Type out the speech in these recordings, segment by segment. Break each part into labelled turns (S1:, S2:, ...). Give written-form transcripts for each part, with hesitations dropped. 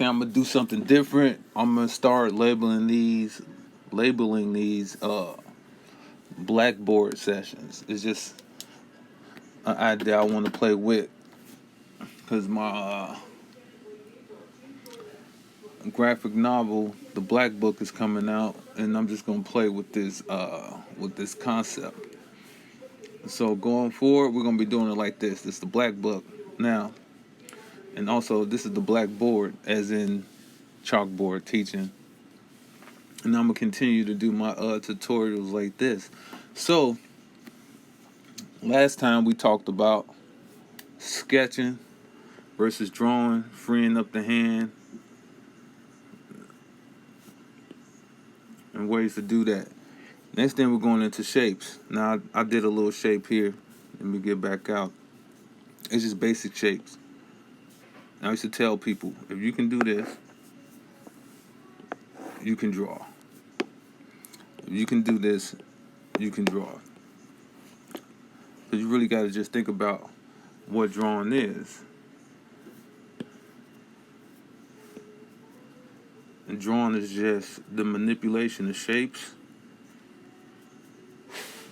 S1: okay, I'm gonna do something different. I'm gonna start labeling these Blackboard sessions. It's just an idea I want to play with because my graphic novel, The Black Book, is coming out, and I'm just gonna play with this concept. So going forward, we're gonna be doing it like this. This is the Black Book now, and also this is the Blackboard, as in chalkboard teaching. And I'm gonna continue to do my tutorials like this. So last time we talked about sketching versus drawing, freeing up the hand, and ways to do that. Next thing we're going into shapes. Now I did a little shape here. Let me get back out. It's just basic shapes. I used to tell people, if you can do this, you can draw. If you can do this, you can draw. So you really got to just think about what drawing is. And drawing is just the manipulation of shapes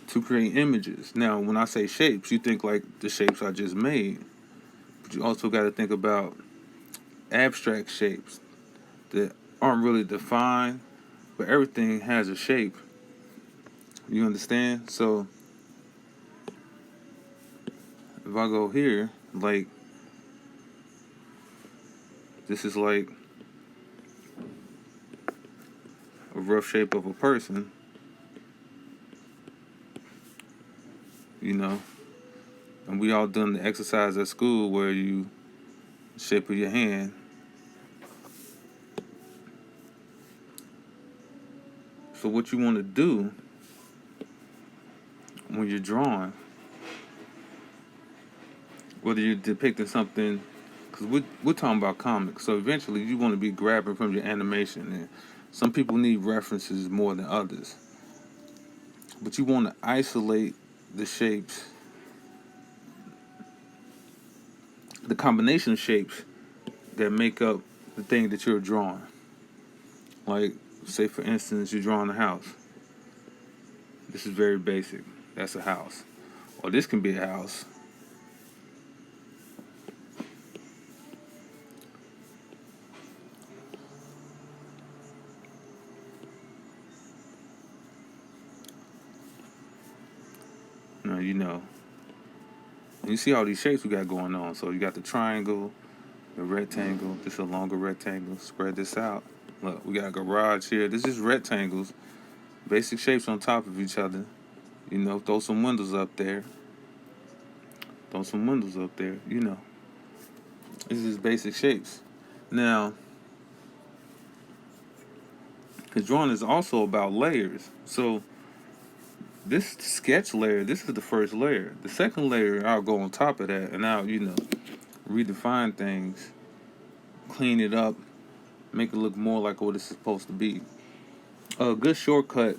S1: to create images. Now, when I say shapes, you think like the shapes I just made. But you also got to think about abstract shapes that aren't really defined, but everything has a shape. You understand? So if I go here, like this is like a rough shape of a person, you know, and we all done the exercise at school where you shape of your hand. So what you want to do when you're drawing, whether you're depicting something, because we're talking about comics, so eventually you want to be grabbing from your animation, and some people need references more than others, but you want to isolate the shapes, the combination of shapes that make up the thing that you're drawing. Like, say for instance, you're drawing a house. This is very basic. That's a house. Or this can be a house. Now, you know. And you see all these shapes we got going on. So you got the triangle, the rectangle. This is a longer rectangle. Spread this out. Look, we got a garage here. This is rectangles. Basic shapes on top of each other. You know, throw some windows up there. Throw some windows up there. You know. This is basic shapes. Now, because drawing is also about layers. So this sketch layer, this is the first layer. The second layer, I'll go on top of that, and I'll, you know, redefine things, clean it up, make it look more like what it's supposed to be. A good shortcut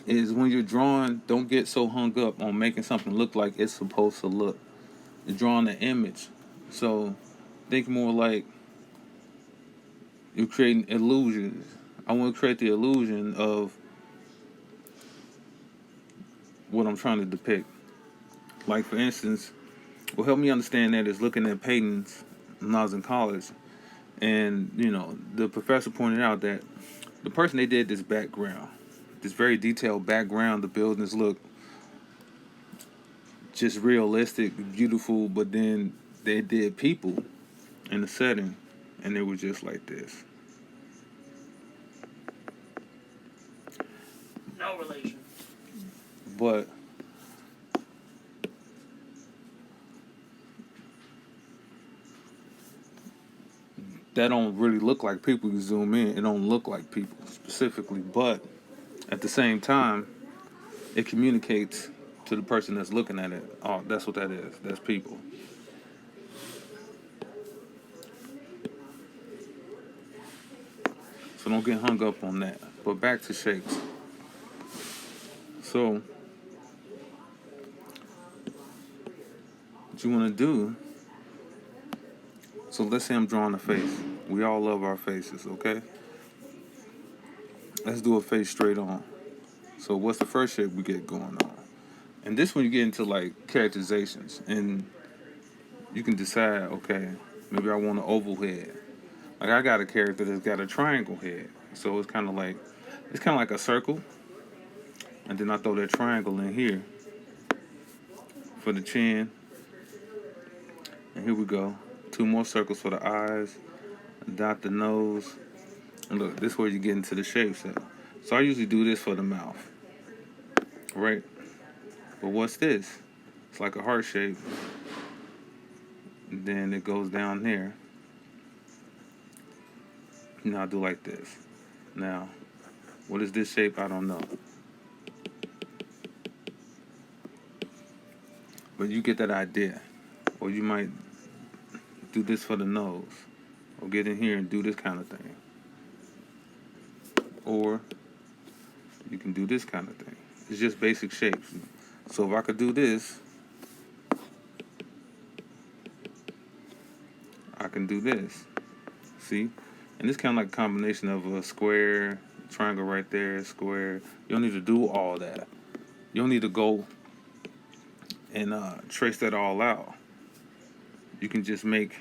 S1: is when you're drawing, don't get so hung up on making something look like it's supposed to look. You're drawing an image. So think more like you're creating illusions. I want to create the illusion of what I'm trying to depict. Like, for instance, what helped me understand that is looking at paintings when I was in college. And, you know, the professor pointed out that the person, they did this background, this very detailed background. The buildings look just realistic, beautiful, but then they did people in the setting, and they were just like this.
S2: No relation.
S1: But that don't really look like people. You zoom in, it don't look like people specifically, but at the same time, it communicates to the person that's looking at it. Oh, that's what that is. That's people. So don't get hung up on that. But back to shapes. So what you want to do So let's say I'm drawing a face. We all love our faces, okay? Let's do a face straight on. So what's the first shape we get going on? And this one you get into like characterizations, and you can decide, okay, maybe I want an oval head. Like I got a character that's got a triangle head, so it's kind of like a circle, and then I throw that triangle in here for the chin, and here we go, 2 more circles for the eyes, dot the nose, and look, this is where you get into the shapes at. So I usually do this for the mouth, right? But what's this? It's like a heart shape, and then it goes down there. Now I do like this. Now, what is this shape? I don't know. But you get that idea. Or you might do this for the nose. Or get in here and do this kind of thing. Or you can do this kind of thing. It's just basic shapes. So if I could do this, I can do this. See? And it's kind of like a combination of a square, triangle right there, square. You don't need to do all that. You don't need to go and trace that all out. You can just make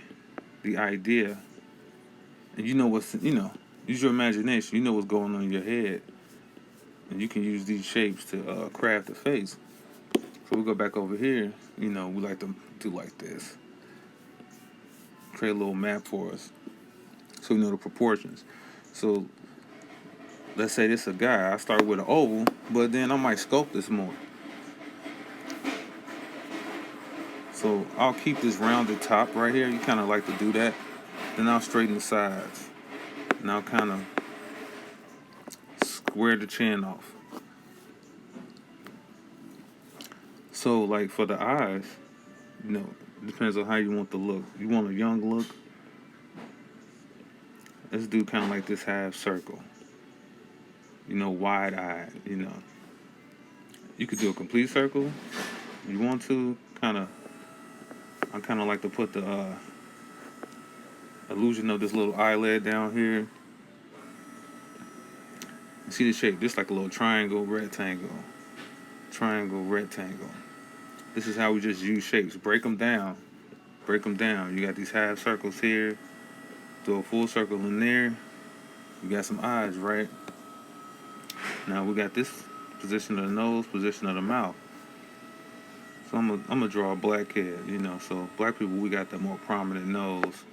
S1: the idea, and use your imagination. You know what's going on in your head, and you can use these shapes to craft the face. So we go back over here. We like to do like this. Create a little map for us, so we know the proportions. So let's say this is a guy. I start with an oval, but then I might sculpt this more. So I'll keep this rounded top right here. You kind of like to do that. Then I'll straighten the sides. And I'll kind of square the chin off. So like for the eyes, it depends on how you want the look. You want a young look? Let's do kind of like this half circle. Wide-eyed, You could do a complete circle. You want to I kind of like to put the illusion of this little eyelid down here. You see the shape? This like a little triangle, rectangle. Triangle, rectangle. This is how we just use shapes. Break them down. Break them down. You got these half circles here. Throw a full circle in there. You got some eyes, right? Now we got this position of the nose, position of the mouth. So I'm gonna draw a black head, So black people, we got the more prominent nose.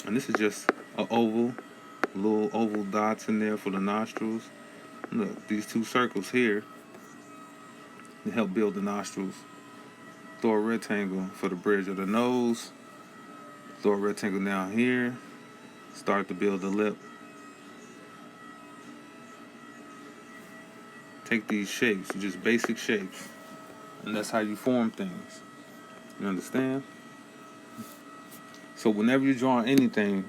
S1: And this is just an oval, little oval dots in there for the nostrils. Look, these 2 circles here to help build the nostrils. Throw a rectangle for the bridge of the nose. Throw a rectangle down here. Start to build the lip. Take these shapes, just basic shapes. And that's how you form things. You understand? So whenever you're drawing anything,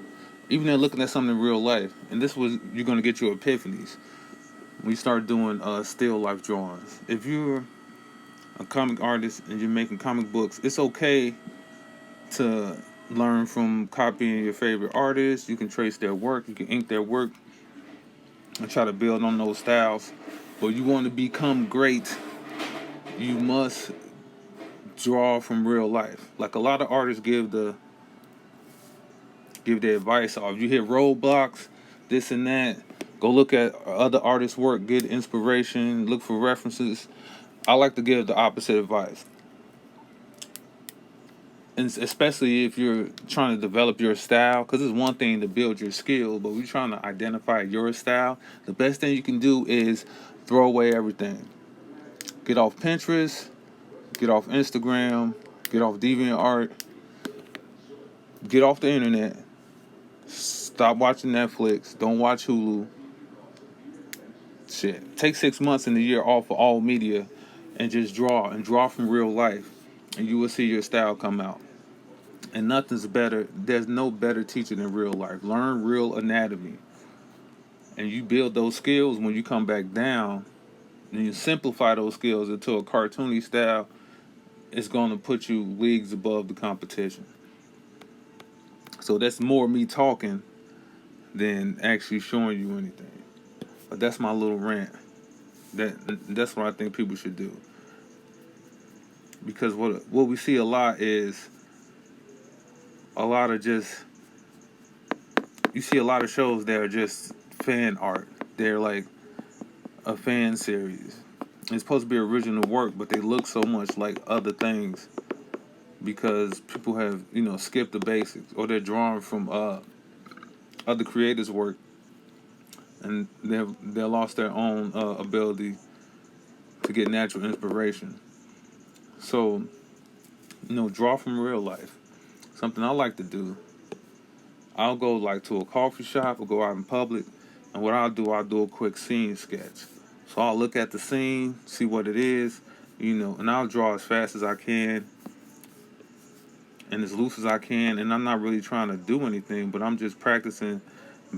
S1: even if looking at something in real life, and you're going to get your epiphanies when you start doing still life drawings. If you're a comic artist and you're making comic books, it's okay to learn from copying your favorite artists. You can trace their work, you can ink their work, and try to build on those styles. But you want to become great, you must draw from real life. Like a lot of artists give their advice off. You hit roadblocks, this and that. Go look at other artists' work, get inspiration, look for references. I like to give the opposite advice. And especially if you're trying to develop your style, because it's one thing to build your skill, but we're trying to identify your style. The best thing you can do is throw away everything. Get off Pinterest, get off Instagram, get off DeviantArt, get off the internet, stop watching Netflix, don't watch Hulu. Shit. Take 6 months in the year off of all media and just draw from real life, and you will see your style come out. And nothing's better. There's no better teacher than real life. Learn real anatomy. And you build those skills when you come back down, and you simplify those skills into a cartoony style, it's going to put you leagues above the competition. So that's more me talking than actually showing you anything. But that's my little rant. That's what I think people should do. Because what we see a lot is a lot of just you see a lot of shows that are just fan art. They're like a fan series. It's supposed to be original work, but they look so much like other things because people have skipped the basics, or they're drawing from other creators' work, and they lost their own ability to get natural inspiration. So draw from real life. Something I like to do. I'll go like to a coffee shop or go out in public, and what I'll do a quick scene sketch. So I'll look at the scene, see what it is, and I'll draw as fast as I can and as loose as I can. And I'm not really trying to do anything, but I'm just practicing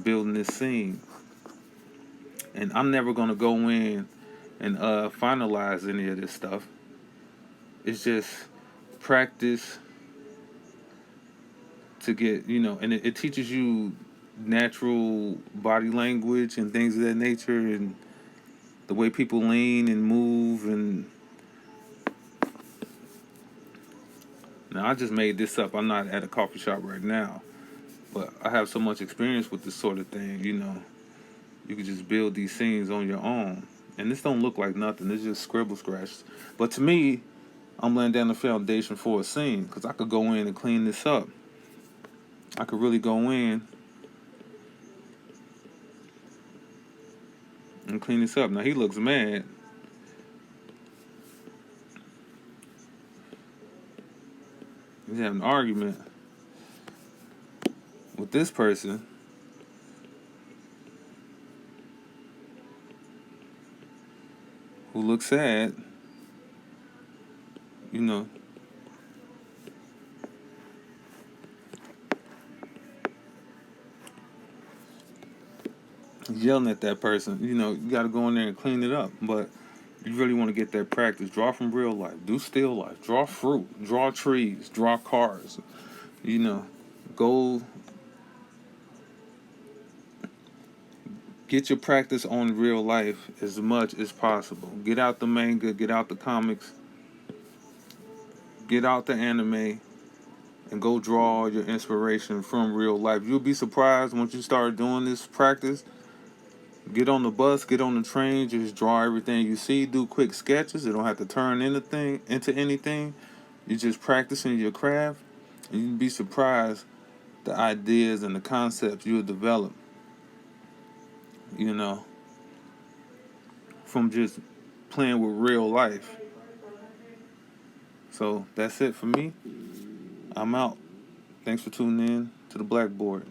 S1: building this scene. And I'm never gonna go in and finalize any of this stuff. It's just practice to get and it teaches you natural body language and things of that nature, and the way people lean and move. And now I just made this up. I'm not at a coffee shop right now, but I have so much experience with this sort of thing. You can just build these scenes on your own, and this don't look like nothing. It's just scribble scratch. But to me, I'm laying down the foundation for a scene, because I could go in and clean this up. I could really go in and clean this up. Now he looks mad. He's having an argument with this person who looks sad. He's yelling at that person. You got to go in there and clean it up. But you really want to get that practice. Draw from real life. Do still life. Draw fruit. Draw trees. Draw cars. Go get your practice on real life as much as possible. Get out the manga. Get out the comics. Get out the anime. And go draw your inspiration from real life. You'll be surprised once you start doing this practice. Get on the bus, get on the train, just draw everything you see. Do quick sketches. It don't have to turn into anything. You're just practicing your craft, and you'd be surprised the ideas and the concepts you'll develop. From just playing with real life. So that's it for me. I'm out. Thanks for tuning in to the Blackboard.